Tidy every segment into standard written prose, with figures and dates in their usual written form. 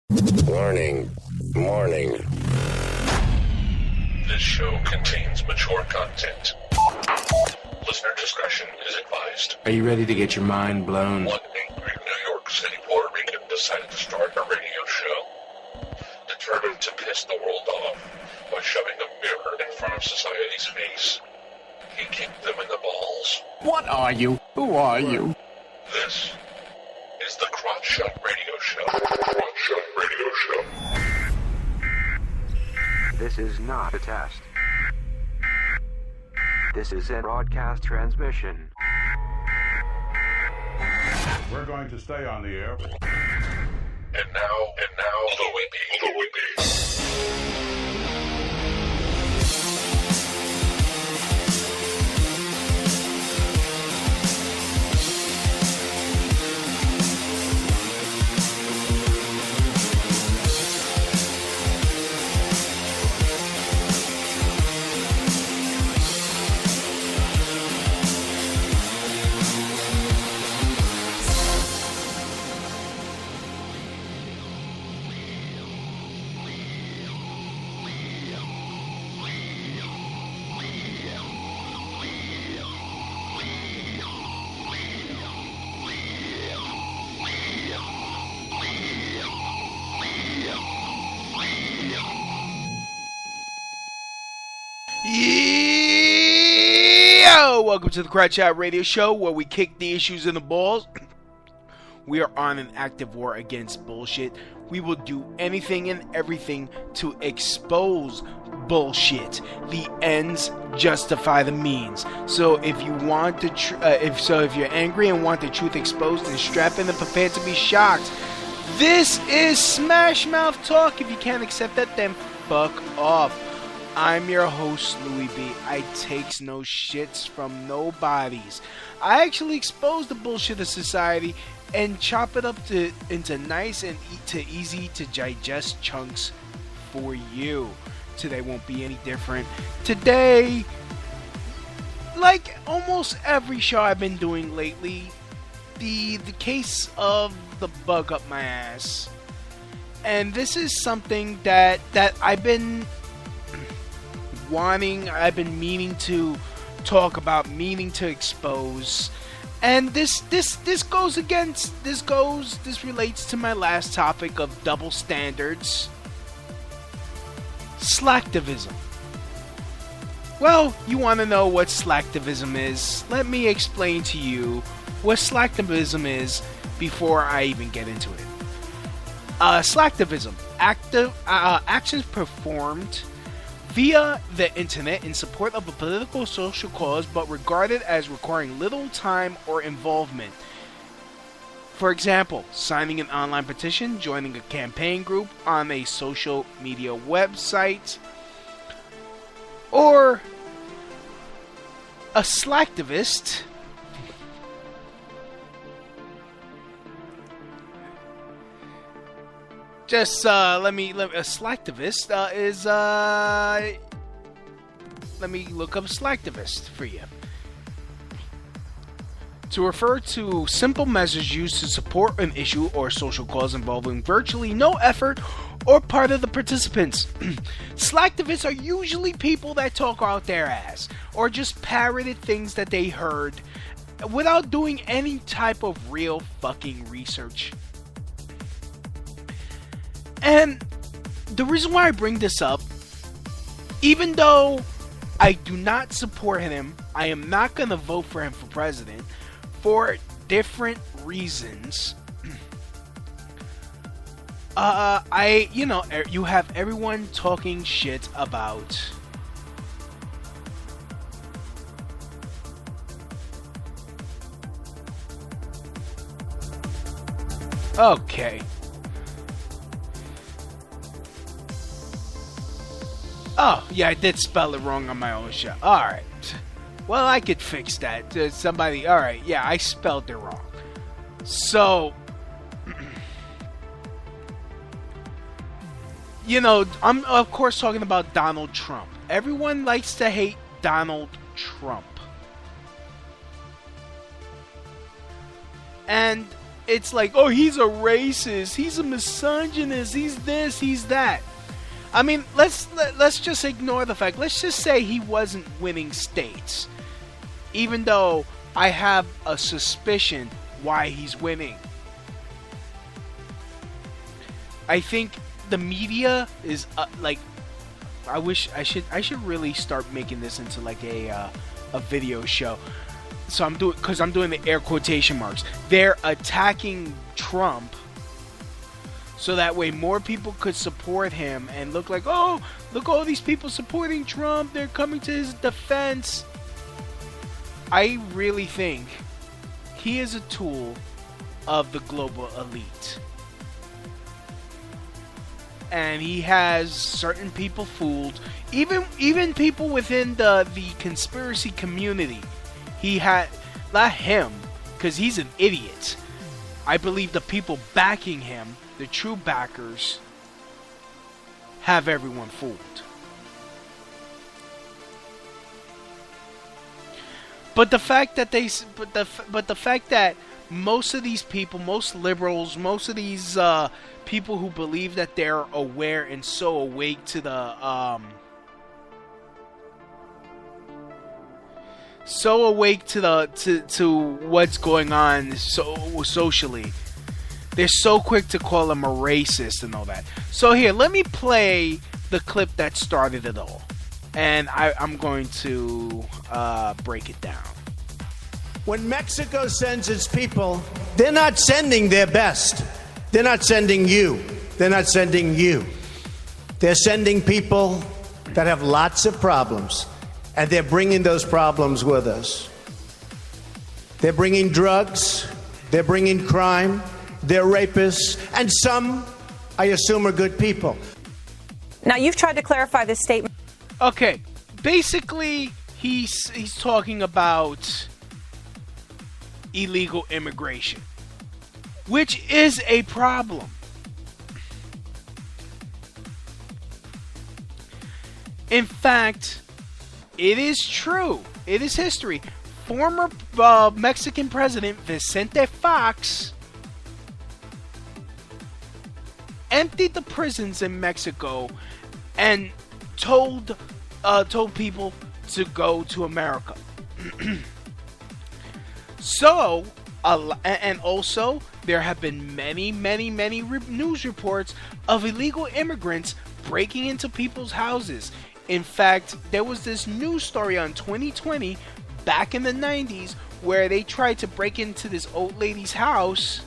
Warning. This show contains mature content. Listener discretion is advised. Are you ready to get your mind blown? One angry New York City Puerto Rican decided to start a radio show, determined to piss the world off by shoving a mirror in front of society's face. He kicked them in the balls. What are you? Who are you? This is the Crotch Shot Radio Show. Crotch Shot Radio Show. This is not a test. This is a broadcast transmission. We're going to stay on the air. And now, the Whippy. Yo! Welcome to the Crotch Shot Radio Show, where we kick the issues in the balls. We are on an active war against bullshit. We will do anything and everything to expose bullshit. The ends justify the means. So if you want the if you're angry and want the truth exposed, then strap in and prepare to be shocked. This is Smash Mouth Talk. If you can't accept that, then fuck off. I'm your host, Louis B. I takes no shits from nobodies. I actually expose the bullshit of society and chop it up into nice and easy to digest chunks for you. Today won't be any different. Today, like almost every show I've been doing lately, the case of the bug up my ass. And this is something that I've been meaning to talk about, meaning to expose. And this relates to my last topic of double standards. Slacktivism. Well, you want to know what slacktivism is? Let me explain to you what slacktivism is before I even get into it. Slacktivism. Actions performed via the internet in support of a political or social cause, but regarded as requiring little time or involvement. For example, signing an online petition, joining a campaign group on a social media website, or a slacktivist a slacktivist is let me look up slacktivist for you. To refer to simple measures used to support an issue or social cause involving virtually no effort or part of the participants. Slacktivists are usually people that talk out their ass or just parroted things that they heard without doing any type of real fucking research. And the reason why I bring this up, even though I do not support him, I am not going to vote for him for president for different reasons. You have everyone talking shit about okay. Oh, yeah, I did spell it wrong on my own show. Alright. Well, I could fix that. Alright, yeah, I spelled it wrong. So, I'm, of course, talking about Donald Trump. Everyone likes to hate Donald Trump. And it's like, oh, he's a racist, he's a misogynist, he's this, he's that. I mean, let's just ignore the fact. Let's just say he wasn't winning states, even though I have a suspicion why he's winning. I think the media is like, I should really start making this into like a video show. So I'm doing the air quotation marks. They're attacking Trump so that way more people could support him and look like, oh, look, all these people supporting Trump, they're coming to his defense. I really think he is a tool of the global elite. And he has certain people fooled, even people within the conspiracy community. He had, not him, because he's an idiot. I believe the people backing him, the true backers, have everyone fooled. But the fact that the fact that most of these people, most liberals, most of these people who believe that they're aware and so awake to the to what's going on so socially, they're so quick to call him a racist and all that. So here, let me play the clip that started it all, and I'm going to break it down. When Mexico sends its people, they're not sending their best. They're not sending you. They're not sending you. They're sending people that have lots of problems, and they're bringing those problems with us. They're bringing drugs. They're bringing crime. They're rapists. And some, I assume, are good people. Now, you've tried to clarify this statement. Okay. Basically, he's talking about illegal immigration, which is a problem. In fact, it is true. It is history. Former Mexican President Vicente Fox emptied the prisons in Mexico and told people to go to America. So, and also, there have been many news reports of illegal immigrants breaking into people's houses. In fact, there was this news story on 2020, back in the 90s, where they tried to break into this old lady's house,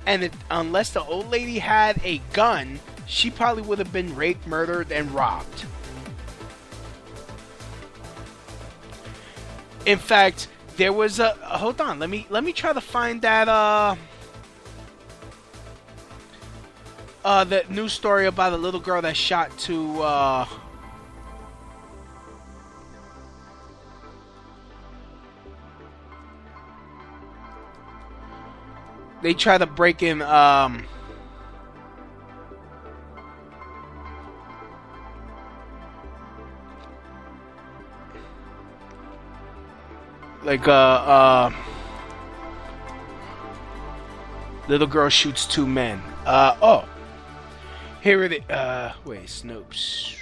and unless the old lady had a gun, she probably would have been raped, murdered, and robbed. In fact, there was a hold on. Let me try to find that that news story about a little girl that shot to they try to break in like little girl shoots two men. Here it is. Wait, Snopes.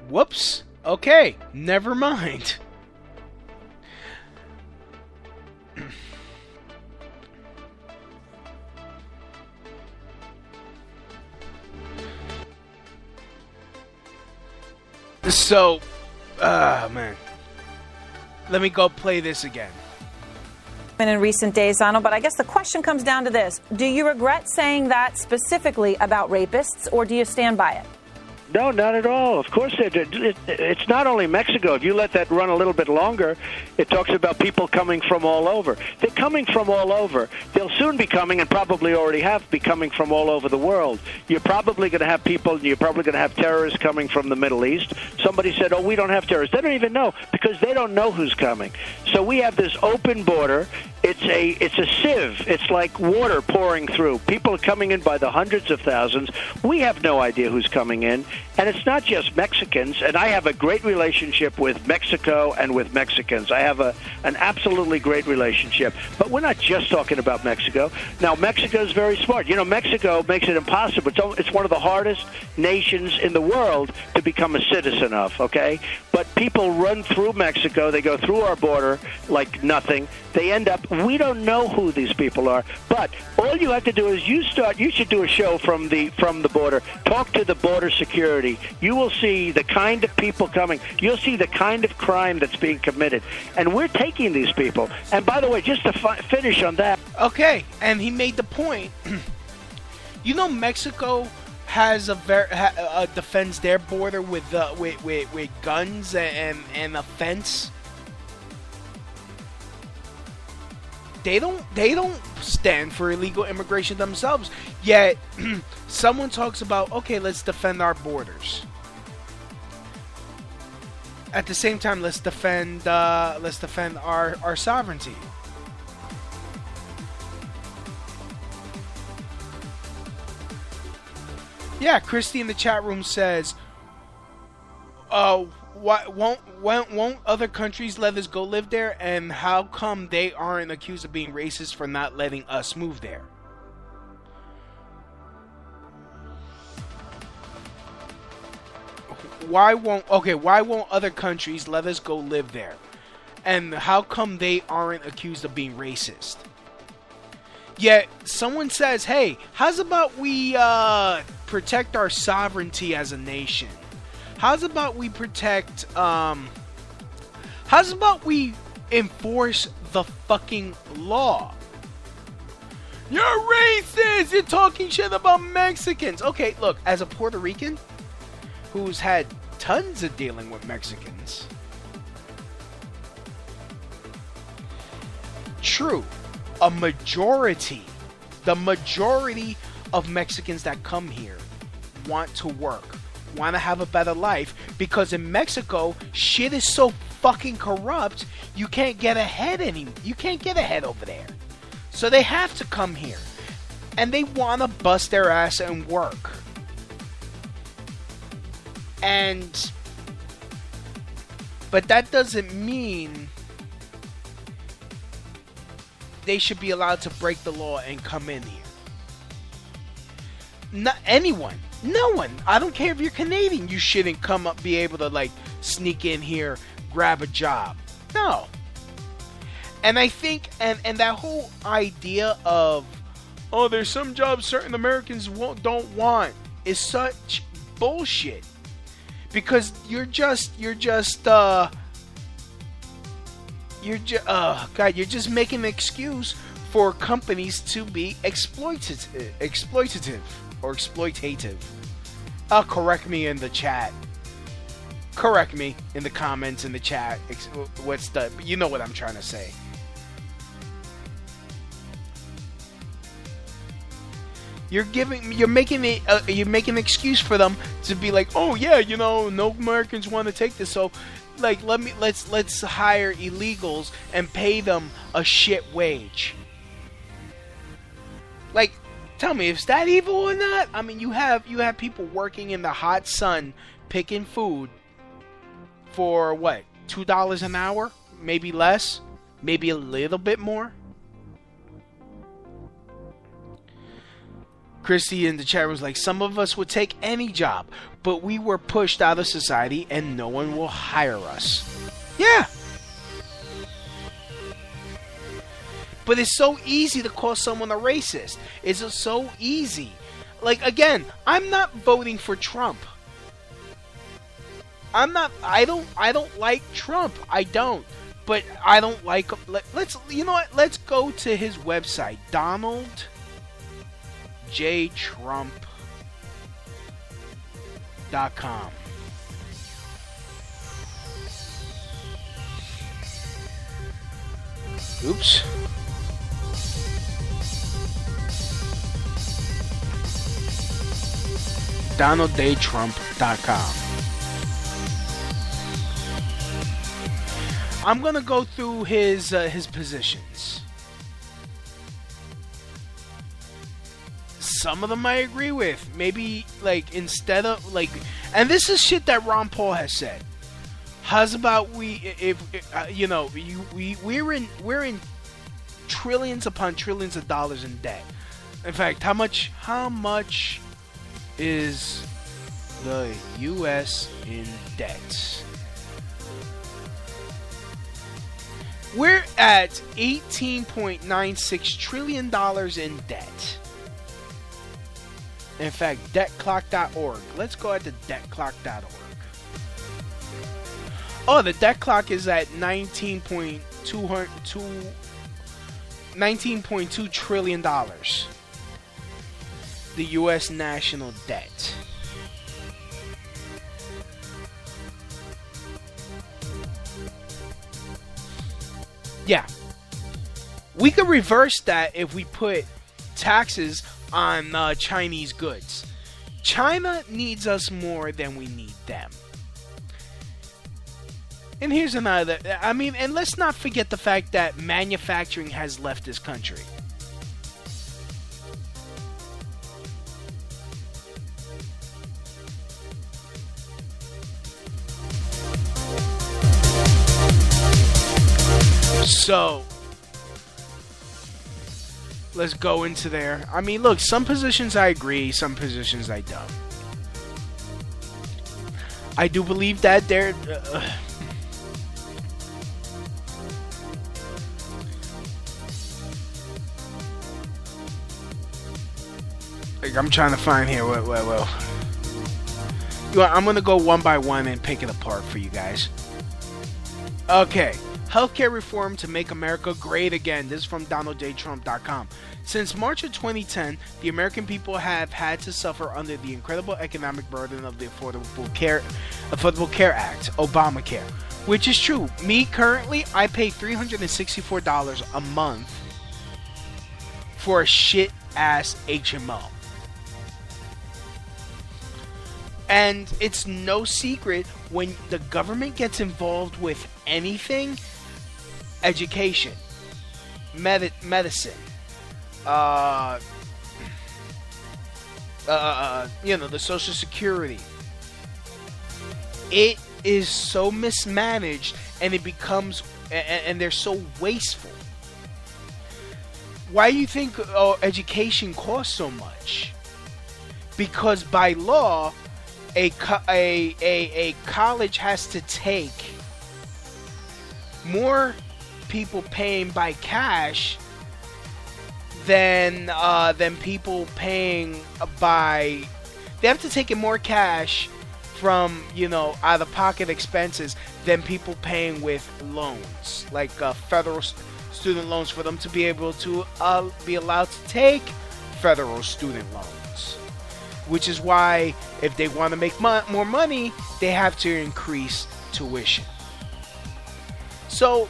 Whoops. Okay, never mind. So, man. Let me go play this again. In recent days, Donald, but I guess the question comes down to this. Do you regret saying that specifically about rapists, or do you stand by it? No, not at all. Of course, it's not only Mexico. If you let that run a little bit longer, it talks about people coming from all over. They're coming from all over. They'll soon be coming, and probably already have, be coming from all over the world. You're probably going to have people, you're probably going to have terrorists coming from the Middle East. Somebody said, oh, we don't have terrorists. They don't even know, because they don't know who's coming. So we have this open border. It's a sieve. It's like water pouring through. People are coming in by the hundreds of thousands. We have no idea who's coming in. And it's not just Mexicans, and I have a great relationship with Mexico and with Mexicans. I have an absolutely great relationship. But we're not just talking about Mexico. Now, Mexico is very smart. You know, Mexico makes it impossible. It's one of the hardest nations in the world to become a citizen of, okay? But people run through Mexico. They go through our border like nothing. They end up, we don't know who these people are. But all you have to do is you should do a show from the border. Talk to the border security. You will see the kind of people coming. You'll see the kind of crime that's being committed. And we're taking these people. And by the way, just to finish on that. Okay, and he made the point. You know, Mexico has defends their border with guns and a fence. They don't stand for illegal immigration themselves. Yet someone talks about, okay, let's defend our borders. At the same time, let's defend our sovereignty. Yeah, Christy in the chat room says, why won't other countries let us go live there? And how come they aren't accused of being racist for not letting us move there? Why won't other countries let us go live there? And how come they aren't accused of being racist? Yet someone says, hey, how's about we protect our sovereignty as a nation? How's about we enforce the fucking law? You're racist! You're talking shit about Mexicans! Okay, look, as a Puerto Rican who's had tons of dealing with Mexicans, true, the majority of Mexicans that come here want to work, want to have a better life, because in Mexico, shit is so fucking corrupt, you can't get ahead over there. So they have to come here. And they want to bust their ass and work. But that doesn't mean they should be allowed to break the law and come in here. Not anyone. No one. I don't care if you're Canadian. You shouldn't be able to sneak in here, grab a job. No. And I think, and that whole idea of, oh, there's some jobs certain Americans don't want, is such bullshit. Because you're just making an excuse for companies to be exploitative or exploitative. Correct me in the chat. Correct me in the comments in the chat. You know what I'm trying to say. You're making an excuse for them to be like, oh yeah, no Americans want to take this, so let's hire illegals and pay them a shit wage. Tell me, is that evil or not? I mean, you have people working in the hot sun picking food for what, $2 an hour, maybe less, maybe a little bit more. Christy in the chat was like, some of us would take any job, but we were pushed out of society and no one will hire us. Yeah. But it's so easy to call someone a racist. It's so easy. Again, I'm not voting for Trump. I don't like Trump. I don't. But I don't like him. You know what? Let's go to his website, DonaldJTrump.com. Oops. DonaldJTrump.com. I'm gonna go through his positions. some of them I agree with. Maybe like instead of like, and this is shit that Ron Paul has said. How's about we're in trillions upon trillions of dollars in debt. In fact, how much is the U.S. in debt? We're at $18.96 trillion in debt. In fact, debtclock.org. Let's go at the debtclock.org. Oh, the debt clock is at $19.2 trillion. The U.S. national debt. Yeah. We could reverse that if we put taxes on Chinese goods. China needs us more than we need them. And here's another, and let's not forget the fact that manufacturing has left this country. So, let's go into there. I mean, look, some positions I agree, some positions I don't. I do believe that there... I'm trying to find here. Well. I'm going to go one by one and pick it apart for you guys. Okay. Healthcare reform to make America great again. This is from DonaldJTrump.com. Since March of 2010, the American people have had to suffer under the incredible economic burden of the Affordable Care Act, Obamacare. Which is true. Me, currently, I pay $364 a month for a shit-ass HMO. And it's no secret when the government gets involved with anything, education, medicine, the Social Security. It is so mismanaged, and it becomes, and they're so wasteful. Why do you think education costs so much? Because by law, a college has to take more people paying by cash than people paying by. They have to take in more cash from out of pocket expenses than people paying with loans, like federal student loans, for them to be able to be allowed to take federal student loans. Which is why, if they want to make more money, they have to increase tuition. So,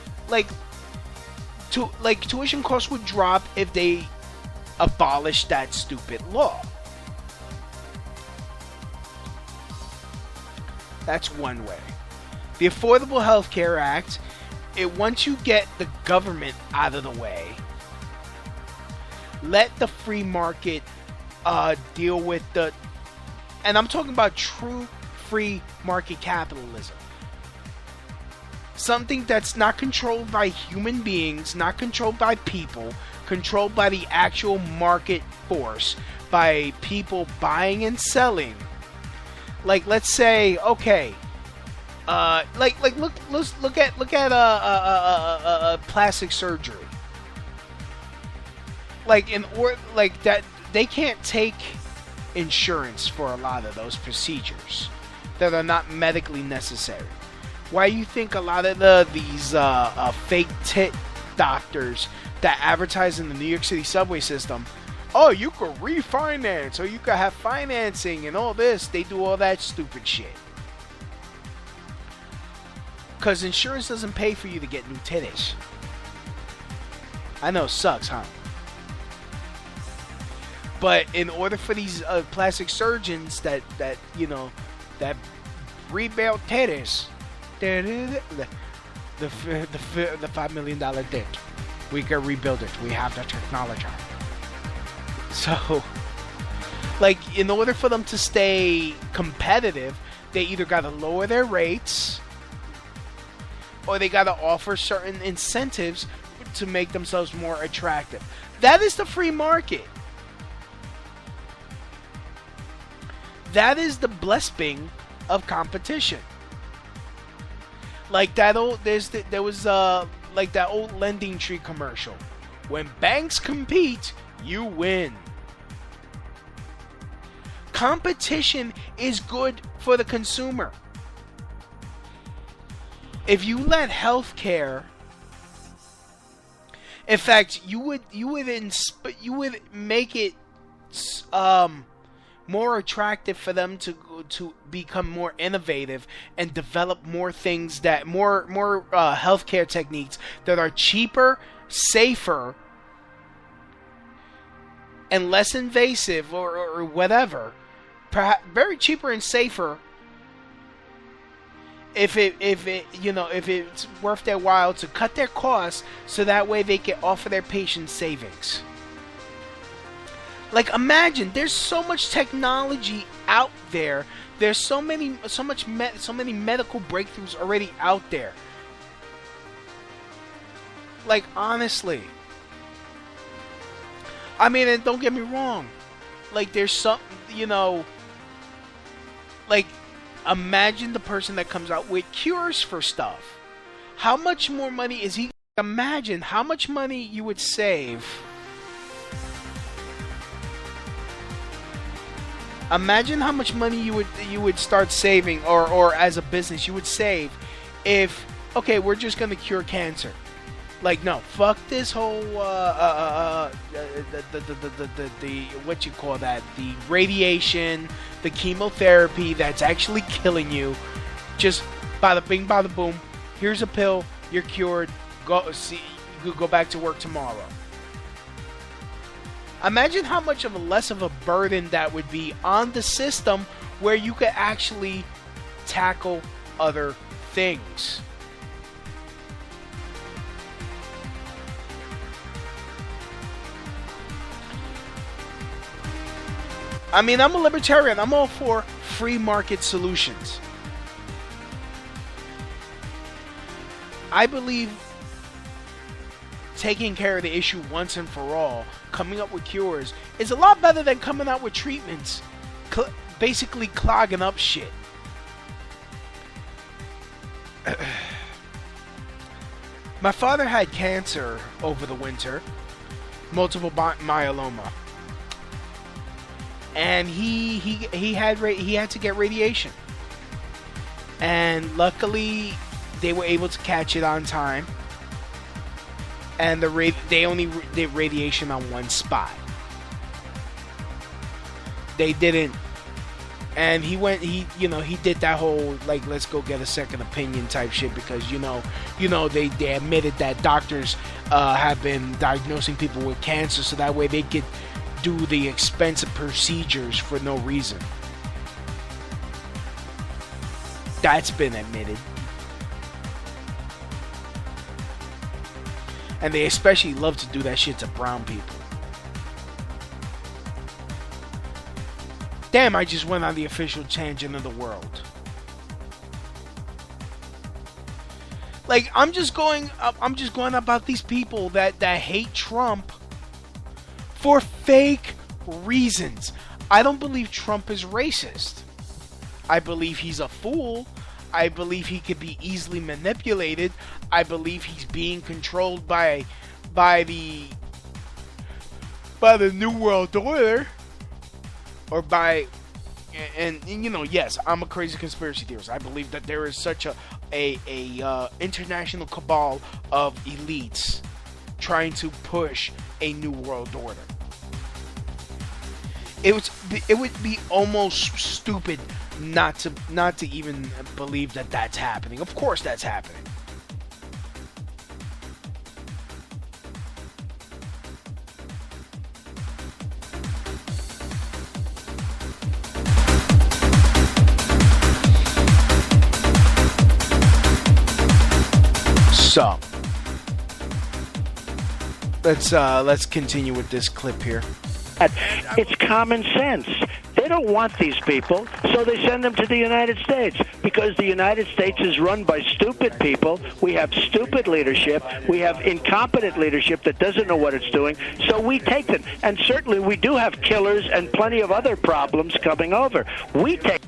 tuition costs would drop if they abolished that stupid law. That's one way. The Affordable Health Care Act, once you get the government out of the way, let the free market deal with and I'm talking about true free market capitalism. Something that's not controlled by human beings, not controlled by people, controlled by the actual market force, by people buying and selling. Like, let's say, okay, let's look at plastic surgery. That. They can't take insurance for a lot of those procedures that are not medically necessary. Why do you think a lot of these fake tit doctors that advertise in the New York City subway system, you could refinance, or you could have financing and all this, they do all that stupid shit? Because insurance doesn't pay for you to get new titties. I know, it sucks, huh? But in order for these plastic surgeons that rebuild titties, the $5 million dick, we can rebuild it. We have the technology. So Like, in order for them to stay competitive, they either got to lower their rates or they got to offer certain incentives to make themselves more attractive. That is the free market. That is the blessing of competition. Like that old, there was like that old Lending Tree commercial. When banks compete, you win. Competition is good for the consumer. If you let healthcare, in fact, you would make it more attractive for them to become more innovative and develop more things that more healthcare techniques that are cheaper, safer, and less invasive or whatever. Perhaps very cheaper and safer. If it's worth their while to cut their costs, so that way they can offer their patients savings. Like, imagine, there's so much technology out there. There's so many medical breakthroughs already out there. Like, honestly, I mean, and don't get me wrong. Like, there's some, like, imagine the person that comes out with cures for stuff. How much more money is he? Imagine how much money you would save. Imagine how much money you would start saving, or as a business you would save, if, okay, we're just gonna cure cancer. Like, no, fuck this whole the what you call that, the radiation, the chemotherapy that's actually killing you. Just bada bing, bada boom. Here's a pill. You're cured. You go back to work tomorrow. Imagine how much of a less of a burden that would be on the system, where you could actually tackle other things. I mean, I'm a libertarian. I'm all for free market solutions. I believe taking care of the issue once and for all, coming up with cures, is a lot better than coming out with treatments, basically clogging up shit. My father had cancer over the winter, multiple myeloma. And he had to get radiation, and luckily they were able to catch it on time. And they only did radiation on one spot. They didn't, and he did that whole, like, let's go get a second opinion type shit, because they admitted that doctors have been diagnosing people with cancer, so that way they could do the expensive procedures for no reason. That's been admitted. And they especially love to do that shit to brown people. Damn, I just went on the official tangent of the world. Like, I'm just going about these people that hate Trump for fake reasons. I don't believe Trump is racist. I believe he's a fool. I believe he could be easily manipulated. I believe he's being controlled by the New World Order, or by, and yes, I'm a crazy conspiracy theorist. I believe that there is such a international cabal of elites trying to push a new world order. It would be almost stupid not to even believe that that's happening. Of course that's happening. So let's continue with this clip here. It's common sense. They don't want these people, so they send them to the United States because the United States is run by stupid people. We have stupid leadership. We have incompetent leadership that doesn't know what it's doing, so we take them. And certainly we do have killers and plenty of other problems coming over. We take.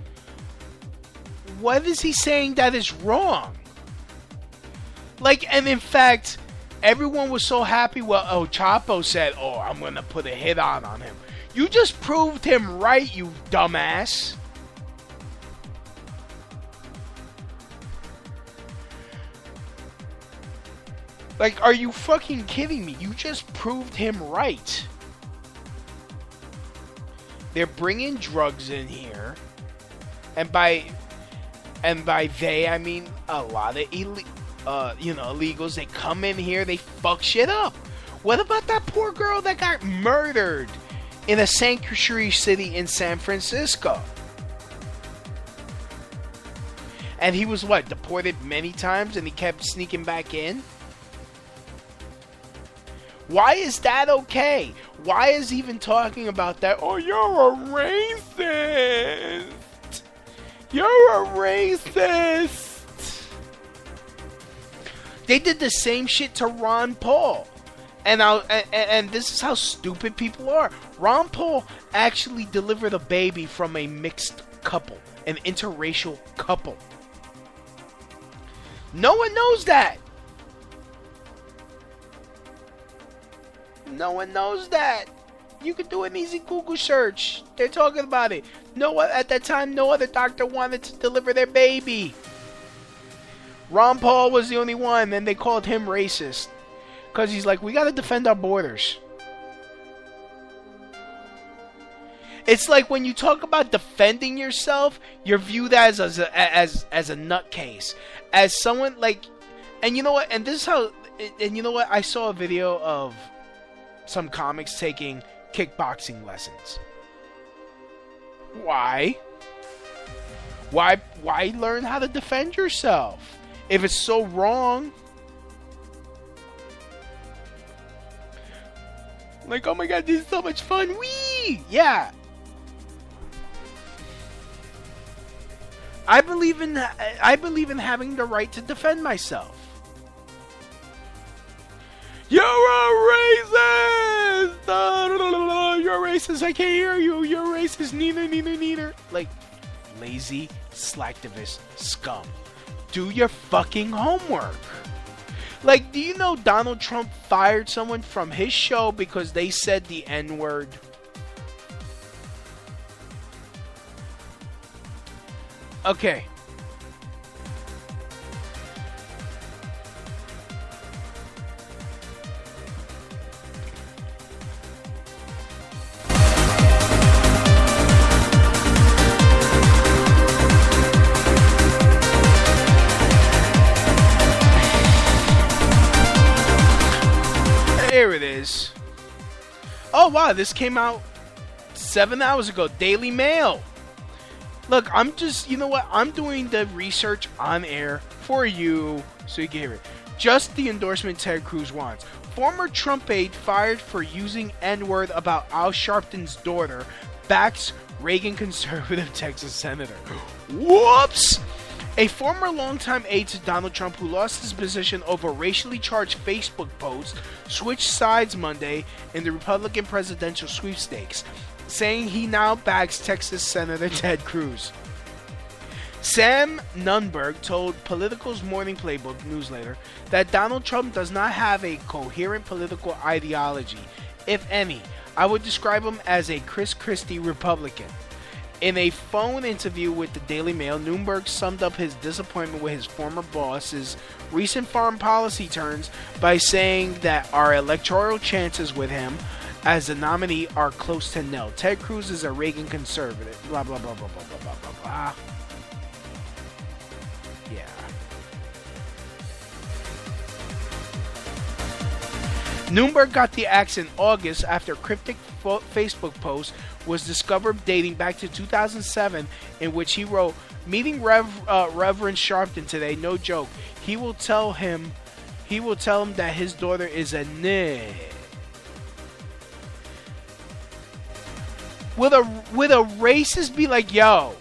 What is he saying that is wrong? Like, and in fact, everyone was so happy. Well, Chapo said, I'm going to put a hit on him. You just proved him right, you dumbass. Like, are you fucking kidding me? You just proved him right. They're bringing drugs in here. And by they, I mean a lot of illegals. They come in here, they fuck shit up. What about that poor girl that got murdered in a sanctuary city in San Francisco? And he was deported many times and he kept sneaking back in? Why is that okay? Why is he even talking about that? Oh, you're a racist. You're a racist. They did the same shit to Ron Paul. And this is how stupid people are. Ron Paul actually delivered a baby from a mixed couple, an interracial couple. No one knows that. No one knows that. You could do an easy Google search. They're talking about it. At that time, no other doctor wanted to deliver their baby. Ron Paul was the only one, and they called him racist. Because he's like, we got to defend our borders. It's like when you talk about defending yourself, you're viewed as a nutcase. As someone like... And you know what? And this is how... And you know what? I saw a video of some comics taking kickboxing lessons. Why? Why learn how to defend yourself? If it's so wrong... Like, oh my god, this is so much fun. Whee! Yeah. I believe in having the right to defend myself. You're a racist! You're a racist, I can't hear you. You're a racist, neither. Like, lazy, slacktivist scum. Do your fucking homework. Like, do you know Donald Trump fired someone from his show because they said the N-word? Okay. There it is. Oh wow, this came out 7 hours ago. Daily Mail. Look, I'm just, you know what? I'm doing the research on air for you so you can hear it. Just the endorsement Ted Cruz wants. Former Trump aide fired for using N-word about Al Sharpton's daughter backs Reagan conservative Texas senator. Whoops! A former longtime aide to Donald Trump who lost his position over racially charged Facebook posts switched sides Monday in the Republican presidential sweepstakes, saying he now backs Texas Senator Ted Cruz. Sam Nunberg told Political's Morning Playbook newsletter that Donald Trump does not have a coherent political ideology, if any. I would describe him as a Chris Christie Republican. In a phone interview with the Daily Mail, Nunberg summed up his disappointment with his former boss's recent foreign policy turns by saying that our electoral chances with him as the nominee are close to nil. Ted Cruz is a Reagan conservative. Blah, blah, blah, blah, blah, blah, blah, blah, blah. Yeah. Nunberg got the axe in August after a cryptic Facebook post was discovered dating back to 2007 in which he wrote, "Meeting Reverend Sharpton today, no joke. He will tell him that his daughter is a Will a racist be like, yo,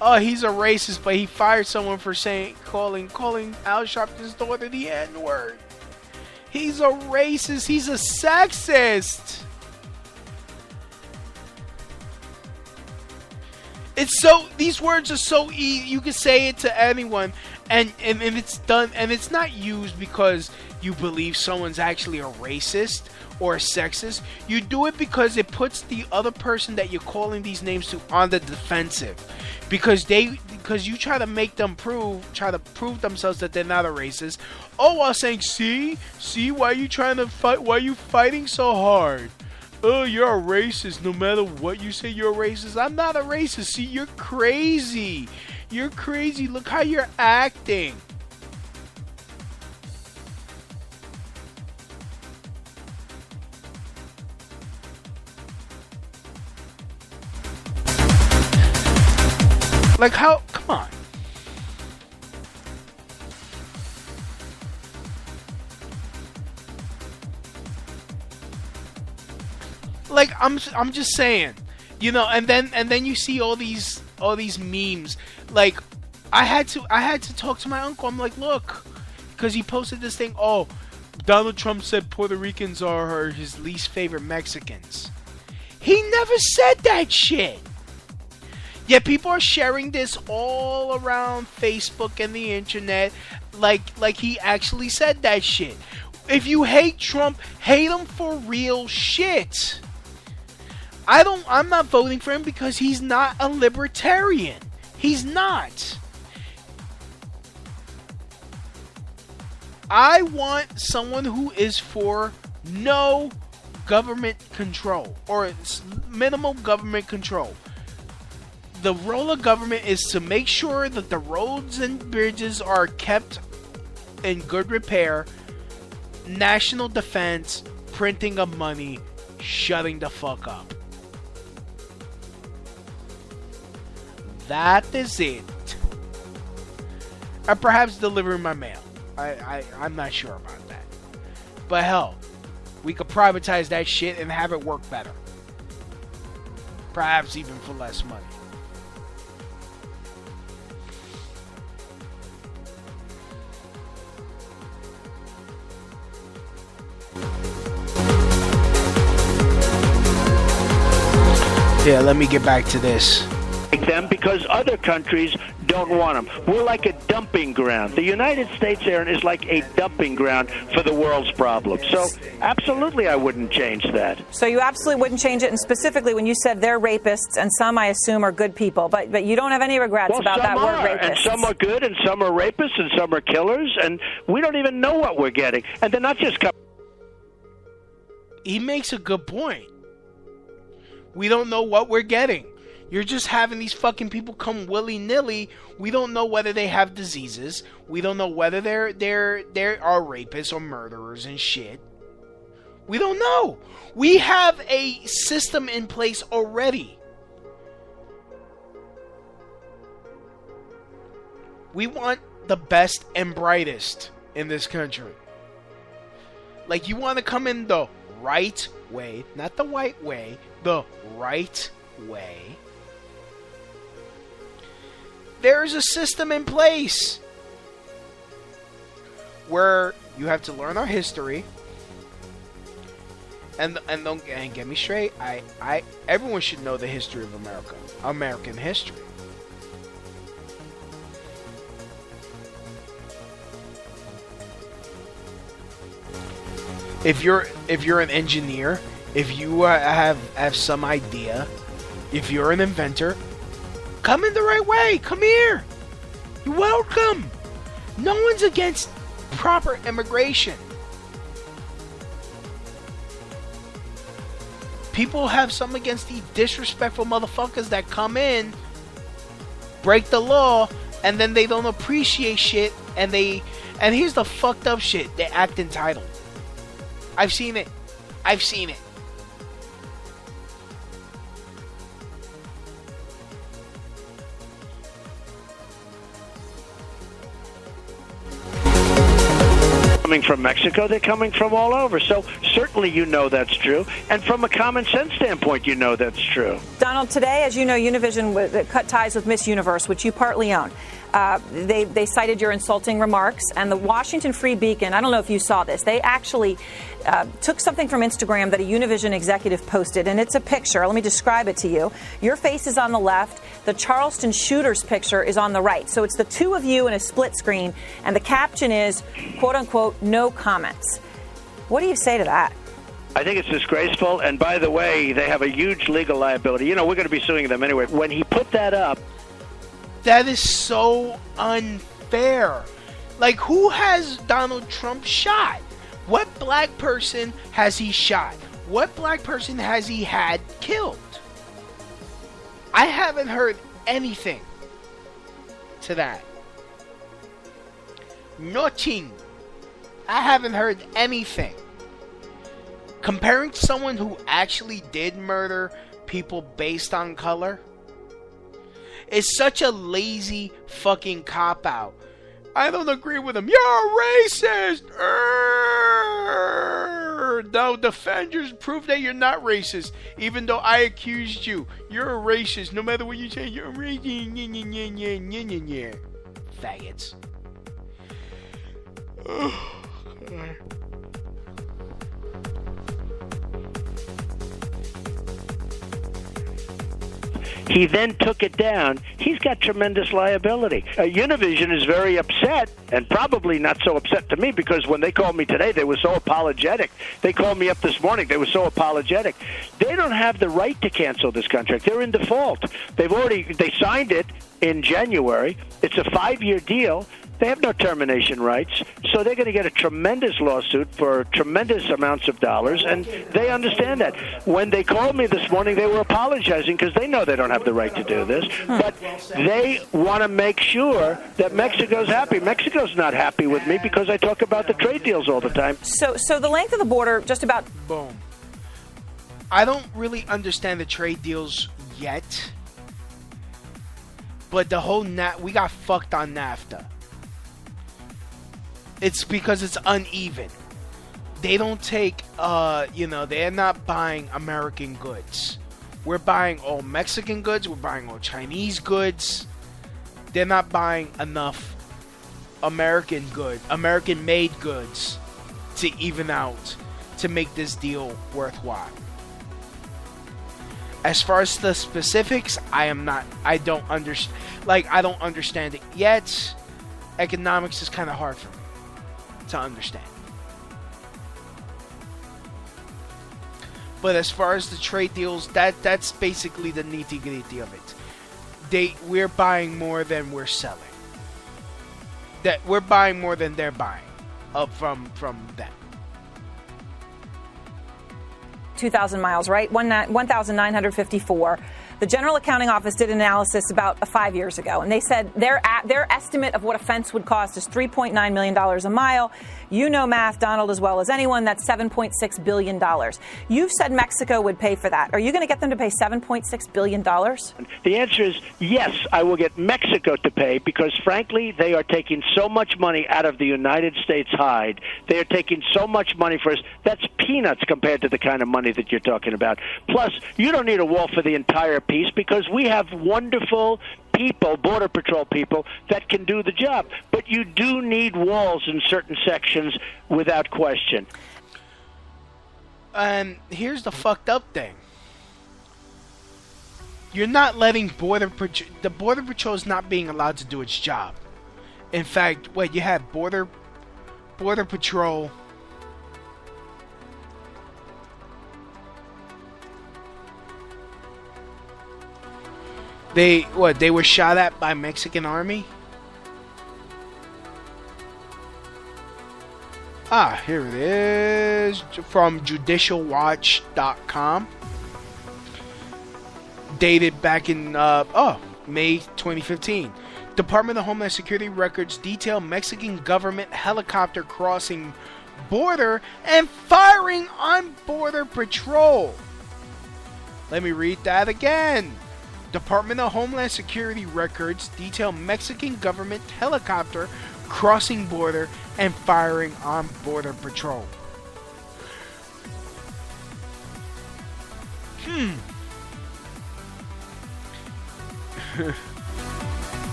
oh, he's a racist, but he fired someone for calling Al Sharpton's daughter the N-word. He's a racist. He's a sexist. These words are so easy. You can say it to anyone, and it's done, and it's not used because you believe someone's actually a racist or a sexist. You do it because it puts the other person that you're calling these names to on the defensive, because you try to make them prove themselves that they're not a racist. Oh, while saying, see, why are you trying to fight? Why are you fighting so hard? Oh, you're a racist. No matter what you say, you're a racist. I'm not a racist. See, you're crazy. You're crazy. Look how you're acting. Like how? Come on. Like I'm just saying, you know, and then you see all these memes. Like I had to talk to my uncle. I'm like, look, because he posted this thing. Oh, Donald Trump said Puerto Ricans are his least favorite Mexicans. He never said that shit. Yet people are sharing this all around Facebook and the internet, like he actually said that shit. If you hate Trump, hate him for real shit. I'm not voting for him because he's not a libertarian. He's not. I want someone who is for no government control or minimal government control. The role of government is to make sure that the roads and bridges are kept in good repair, national defense, printing of money, shutting the fuck up. That is it. Or perhaps delivering my mail. I'm not sure about that. But hell, we could privatize that shit and have it work better. Perhaps even for less money. Yeah, let me get back to this. Them because other countries don't want them. We're like a dumping ground. The United States, Aaron, is like a dumping ground for the world's problems. So absolutely I wouldn't change that. So you absolutely wouldn't change it, and specifically when you said they're rapists, and some I assume are good people, but you don't have any regrets about that word rapists. And some are good, and some are rapists, and some are killers, and we don't even know what we're getting. And they're not just He makes a good point. We don't know what we're getting. You're just having these fucking people come willy-nilly. We don't know whether they have diseases. We don't know whether they are rapists or murderers and shit. We don't know. We have a system in place already. We want the best and brightest in this country. Like, you want to come in the right way, not the white way, the right way. There's a system in place where you have to learn our history, and don't get me straight. Everyone should know the history of America, American history. If you're an engineer, if you have some idea, if you're an inventor, come in the right way. Come here. You're welcome. No one's against proper immigration. People have some against the disrespectful motherfuckers that come in, break the law, and then they don't appreciate shit, and here's the fucked up shit. They act entitled. I've seen it. coming from Mexico. They're coming from all over. So certainly you know that's true. And from a common sense standpoint, you know that's true. Donald, today, as you know, Univision cut ties with Miss Universe, which you partly own. They cited your insulting remarks, and the Washington Free Beacon, I don't know if you saw this, they actually took something from Instagram that a Univision executive posted, and it's a picture. Let me describe it to you. Your face is on the left. The Charleston shooter's picture is on the right. So it's the two of you in a split screen, and the caption is, quote unquote, no comments. What do you say to that? I think it's disgraceful. And by the way, they have a huge legal liability. You know, we're going to be suing them anyway. When he put that up, that is so unfair. Like, who has Donald Trump shot? What black person has he shot? What black person has he had killed? I haven't heard anything to that. Nothing. I haven't heard anything. Comparing to someone who actually did murder people based on color is such a lazy fucking cop-out. I don't agree with him. You're racist! No, defend yours. Prove that you're not racist. Even though I accused you. You're a racist. No matter what you say, you're a racist. Faggots. he then took it down. He's got tremendous liability. Univision is very upset, and probably not so upset to me, because when they called me today, they were so apologetic. They called me up this morning. They were so apologetic. They don't have the right to cancel this contract. They're in default. They signed it in January. It's a 5-year deal. They have no termination rights, so they're going to get a tremendous lawsuit for tremendous amounts of dollars, and they understand that. When they called me this morning, they were apologizing because they know they don't have the right to do this, but they want to make sure that Mexico's happy. Mexico's not happy with me because I talk about the trade deals all the time. So the length of the border, just about... Boom. I don't really understand the trade deals yet, but the whole we got fucked on NAFTA. It's because it's uneven. They don't take, they're not buying American goods. We're buying all Mexican goods. We're buying all Chinese goods. They're not buying enough American-made goods to even out, to make this deal worthwhile. As far as the specifics, I don't understand it yet. Economics is kind of hard for me to understand. But as far as the trade deals, that's basically the nitty-gritty of it. We're buying more than we're selling. That we're buying more than they're buying from them. 2,000 miles, right? 1,954. The General Accounting Office did analysis about 5 years ago, and they said their estimate of what a fence would cost is $3.9 million a mile. You know math, Donald, as well as anyone. That's $7.6 billion. You've said Mexico would pay for that. Are you going to get them to pay $7.6 billion? The answer is yes, I will get Mexico to pay, because, frankly, they are taking so much money out of the United States hide. They are taking so much money for us. That's peanuts compared to the kind of money that you're talking about. Plus, you don't need a wall for the entire piece, because we have wonderful people, Border Patrol people, that can do the job. But you do need walls in certain sections without question. And here's the fucked up thing. You're not letting the Border Patrol is not being allowed to do its job. In fact, you have Border Patrol. They were shot at by Mexican army? Here it is from judicialwatch.com. Dated back in May 2015. Department of Homeland Security records detail Mexican government helicopter crossing border and firing on Border Patrol. Let me read that again. Department of Homeland Security records detail Mexican government helicopter crossing border and firing on Border Patrol.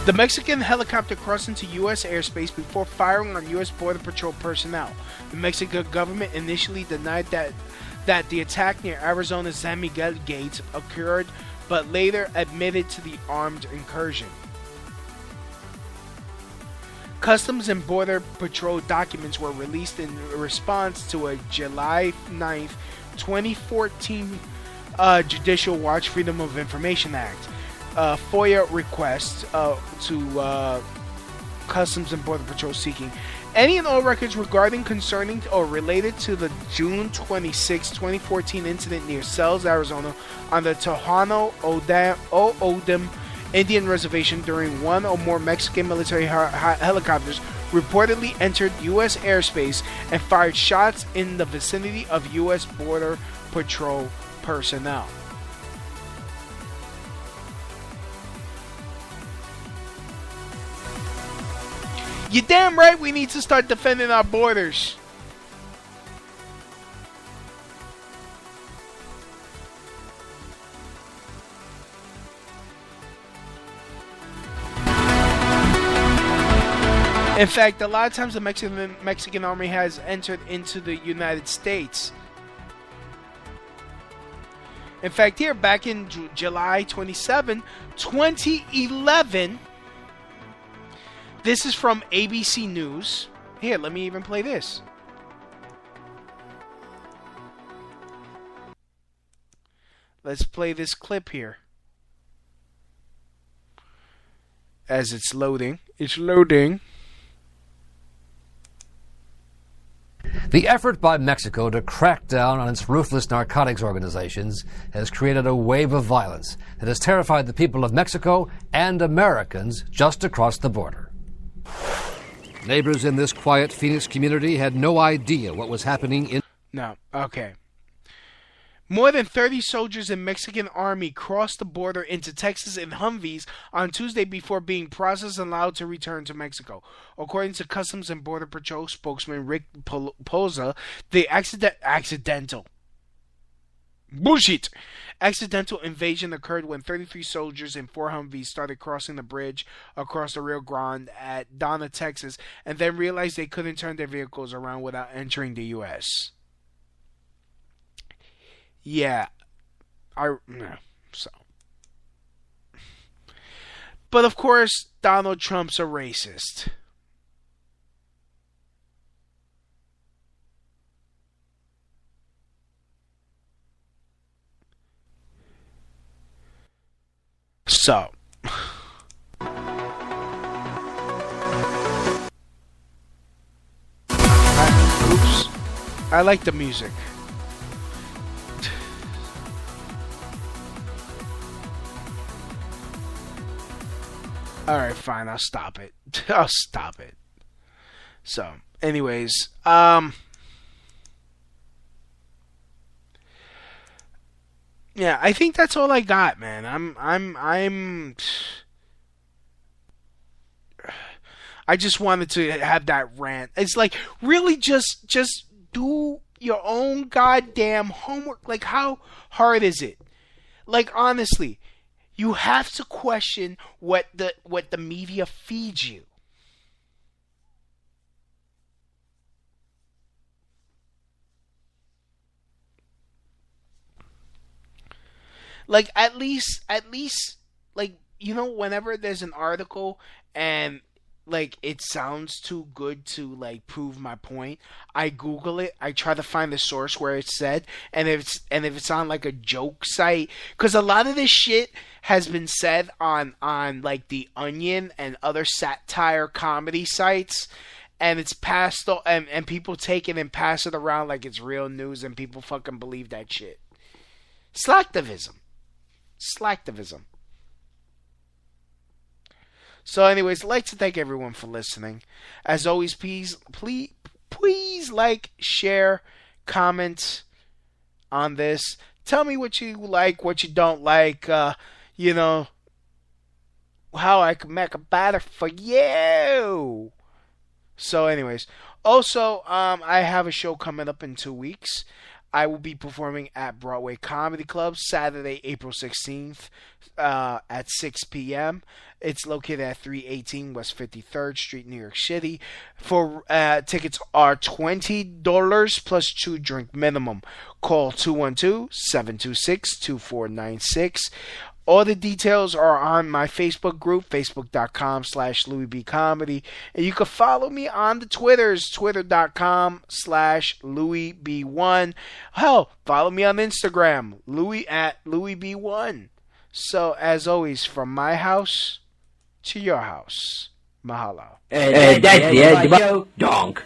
The Mexican helicopter crossed into U.S. airspace before firing on U.S. Border Patrol personnel. The Mexican government initially denied that the attack near Arizona's San Miguel Gate occurred, but later admitted to the armed incursion. Customs and Border Patrol documents were released in response to a July 9th, 2014 Judicial Watch Freedom of Information Act FOIA request to Customs and Border Patrol seeking any and all records regarding, concerning, or related to the June 26, 2014 incident near Sells, Arizona on the Tohono O'odham Indian Reservation during one or more Mexican military helicopters reportedly entered U.S. airspace and fired shots in the vicinity of U.S. Border Patrol personnel. You're damn right we need to start defending our borders. In fact, a lot of times the Mexican army has entered into the United States. In fact, here, back in July 27, 2011, this is from ABC News. Here, let me even play this. Let's play this clip here. As it's loading. It's loading. The effort by Mexico to crack down on its ruthless narcotics organizations has created a wave of violence that has terrified the people of Mexico and Americans just across the border. Neighbors in this quiet Phoenix community had no idea what was happening in... No, okay. More than 30 soldiers in Mexican army crossed the border into Texas in Humvees on Tuesday before being processed and allowed to return to Mexico. According to Customs and Border Patrol spokesman Rick Poza, the accidental invasion occurred when 33 soldiers in 4 Humvees started crossing the bridge across the Rio Grande at Donna, Texas, and then realized they couldn't turn their vehicles around without entering the U.S. Yeah, so. But of course, Donald Trump's a racist. So. Oops. I like the music. Alright, fine, I'll stop it. I'll stop it. So, anyways, yeah, I think that's all I got, man. I just wanted to have that rant. It's like, really just do your own goddamn homework. Like, how hard is it? Like, honestly, you have to question what the media feeds you. Like, at least, like, you know, whenever there's an article and, like, it sounds too good to, like, prove my point, I Google it, I try to find the source where it's said, and if it's on, like, a joke site, because a lot of this shit has been said on like, The Onion and other satire comedy sites, and it's passed, and people take it and pass it around like it's real news, and people fucking believe that shit. Slacktivism. So anyways, I'd like to thank everyone for listening. As always, please like, share, comment on this. Tell me what you like, what you don't like. You know, how I can make it better for you. So, anyways, also, I have a show coming up in 2 weeks. I will be performing at Broadway Comedy Club Saturday, April 16th at 6 p.m. It's located at 318 West 53rd Street, New York City. For tickets are $20 plus 2 drink minimum. Call 212-726-2496. All the details are on my Facebook group, facebook.com/Louis B Comedy. And you can follow me on the Twitters, twitter.com/Louis B1. Hell, follow me on Instagram, Louis B1. So, as always, from my house to your house, mahalo. That's the end of the show. Donk.